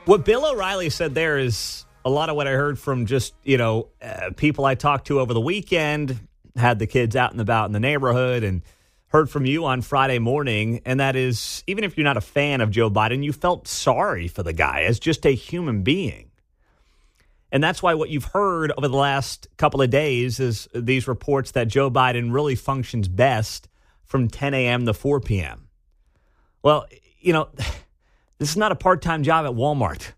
What Bill O'Reilly said there is a lot of what I heard from just, people I talked to over the weekend, had the kids out and about in the neighborhood, and heard from you on Friday morning. And that is, even if you're not a fan of Joe Biden, you felt sorry for the guy as just a human being. And that's why what you've heard over the last couple of days is these reports that Joe Biden really functions best from 10 a.m. to 4 p.m. Well, this is not a part-time job at Walmart.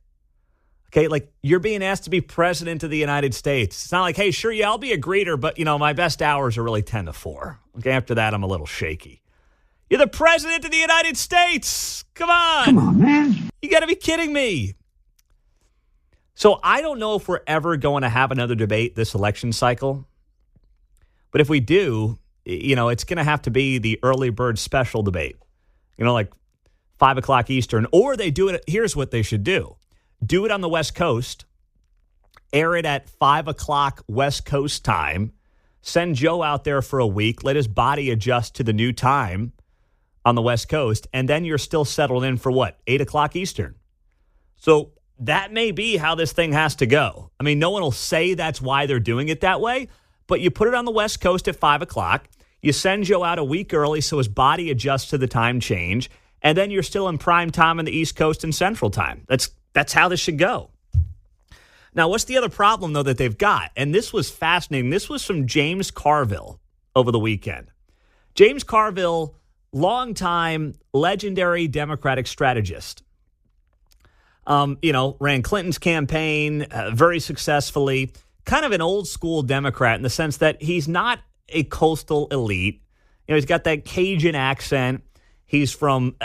Okay, like you're being asked to be president of the United States. It's not like, hey, sure, yeah, I'll be a greeter, but, my best hours are really 10 to 4. Okay, after that, I'm a little shaky. You're the president of the United States. Come on. Come on, man. You got to be kidding me. So I don't know if we're ever going to have another debate this election cycle. But if we do, it's going to have to be the early bird special debate. Like 5 o'clock Eastern. Or they do it. Here's what they should do. Do it on the West Coast. Air it at 5 o'clock West Coast time. Send Joe out there for a week. Let his body adjust to the new time on the West Coast. And then you're still settled in for what? 8 o'clock Eastern. So that may be how this thing has to go. I mean, no one will say that's why they're doing it that way. But you put it on the West Coast at 5 o'clock. You send Joe out a week early so his body adjusts to the time change. And then you're still in prime time on the East Coast and Central time. That's how this should go. Now, what's the other problem, though, that they've got? And this was fascinating. This was from James Carville over the weekend. James Carville, longtime legendary Democratic strategist. Ran Clinton's campaign very successfully. Kind of an old school Democrat in the sense that he's not a coastal elite. He's got that Cajun accent. He's from,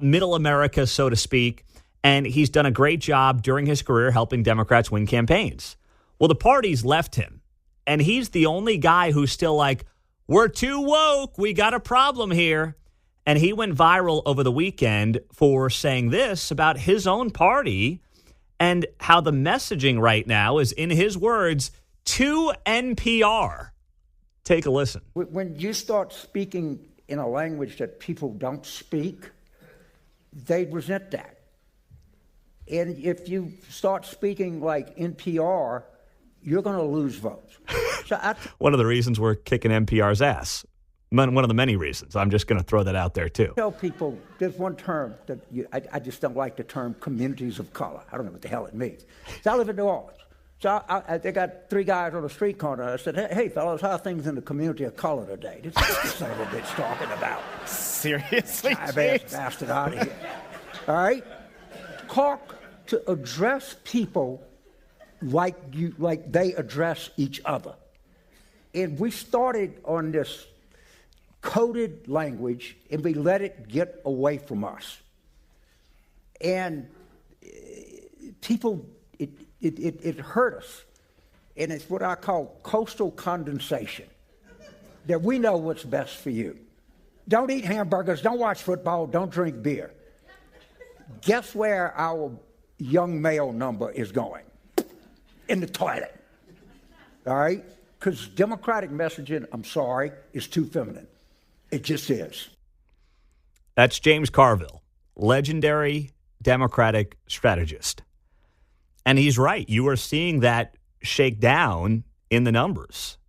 middle America, so to speak. And he's done a great job during his career helping Democrats win campaigns. Well, the party's left him. And he's the only guy who's still like, we're too woke. We got a problem here. And he went viral over the weekend for saying this about his own party and how the messaging right now is, in his words, to NPR. Take a listen. When you start speaking in a language that people don't speak, they resent that. And if you start speaking like NPR, you're going to lose votes. So one of the reasons we're kicking NPR's ass. One of the many reasons. I'm just going to throw that out there, too. Tell people, there's one term that I just don't like the term communities of color. I don't know what the hell it means. So I live in New Orleans. So they got 3 guys on the street corner. I said, hey, fellas, how are things in the community of color today? This is the son of a bitch talking about. Seriously, I've bastard out of here. All right? Talk to address people like they address each other. And we started on this coded language, and we let it get away from us. And people, it hurt us. And it's what I call coastal condensation, that we know what's best for you. Don't eat hamburgers, don't watch football, don't drink beer. Guess where our young male number is going? In the toilet. All right? Because Democratic messaging, I'm sorry, is too feminine. It just is. That's James Carville, legendary Democratic strategist. And he's right. You are seeing that shake down in the numbers.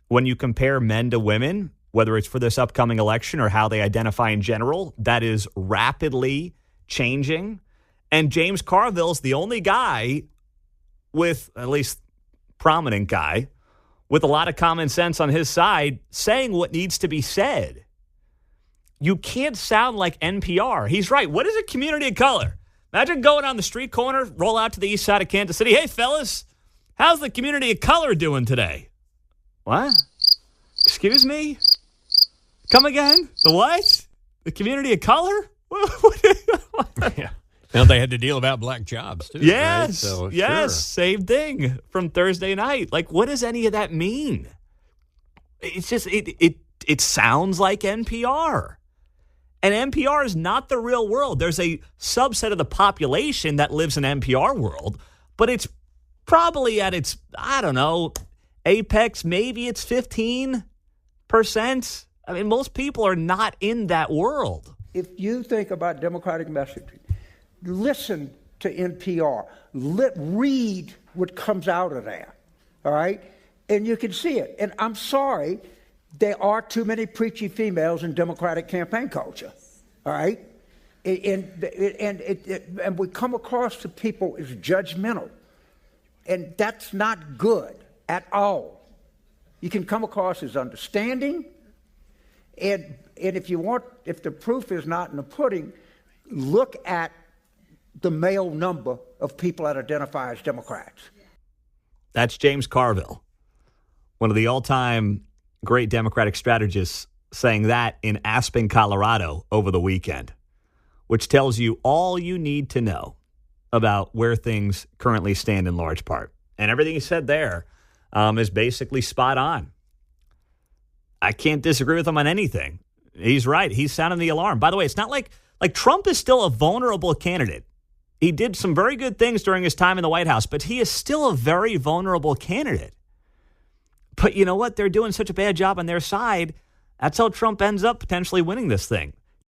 When you compare men to women, whether it's for this upcoming election or how they identify in general, that is rapidly changing. And James Carville's the only guy with, at least prominent guy, with a lot of common sense on his side, saying what needs to be said. You can't sound like NPR. He's right. What is a community of color? Imagine going on the street corner, roll out to the east side of Kansas City. Hey, fellas, how's the community of color doing today? What? Excuse me? Come again? The what? The community of color? Yeah. Now they had to deal about black jobs, too. Yes, right? So, yes, sure. Same thing from Thursday night. Like, what does any of that mean? It's just, it sounds like NPR. And NPR is not the real world. There's a subset of the population that lives in NPR world, but it's probably at its, I don't know, apex, maybe it's 15%. I mean, most people are not in that world. If you think about Democratic messaging, listen to NPR. Read what comes out of there, all right? And you can see it. And I'm sorry, there are too many preachy females in Democratic campaign culture, all right? And we come across to people as judgmental. And that's not good at all. You can come across as understanding. And if the proof is not in the pudding, look at the male number of people that identify as Democrats. That's James Carville, one of the all-time great Democratic strategists, saying that in Aspen, Colorado over the weekend, which tells you all you need to know about where things currently stand in large part. And everything he said there is basically spot on. I can't disagree with him on anything. He's right. He's sounding the alarm. By the way, it's not like Trump is still a vulnerable candidate. He did some very good things during his time in the White House, but he is still a very vulnerable candidate. But you know what? They're doing such a bad job on their side. That's how Trump ends up potentially winning this thing.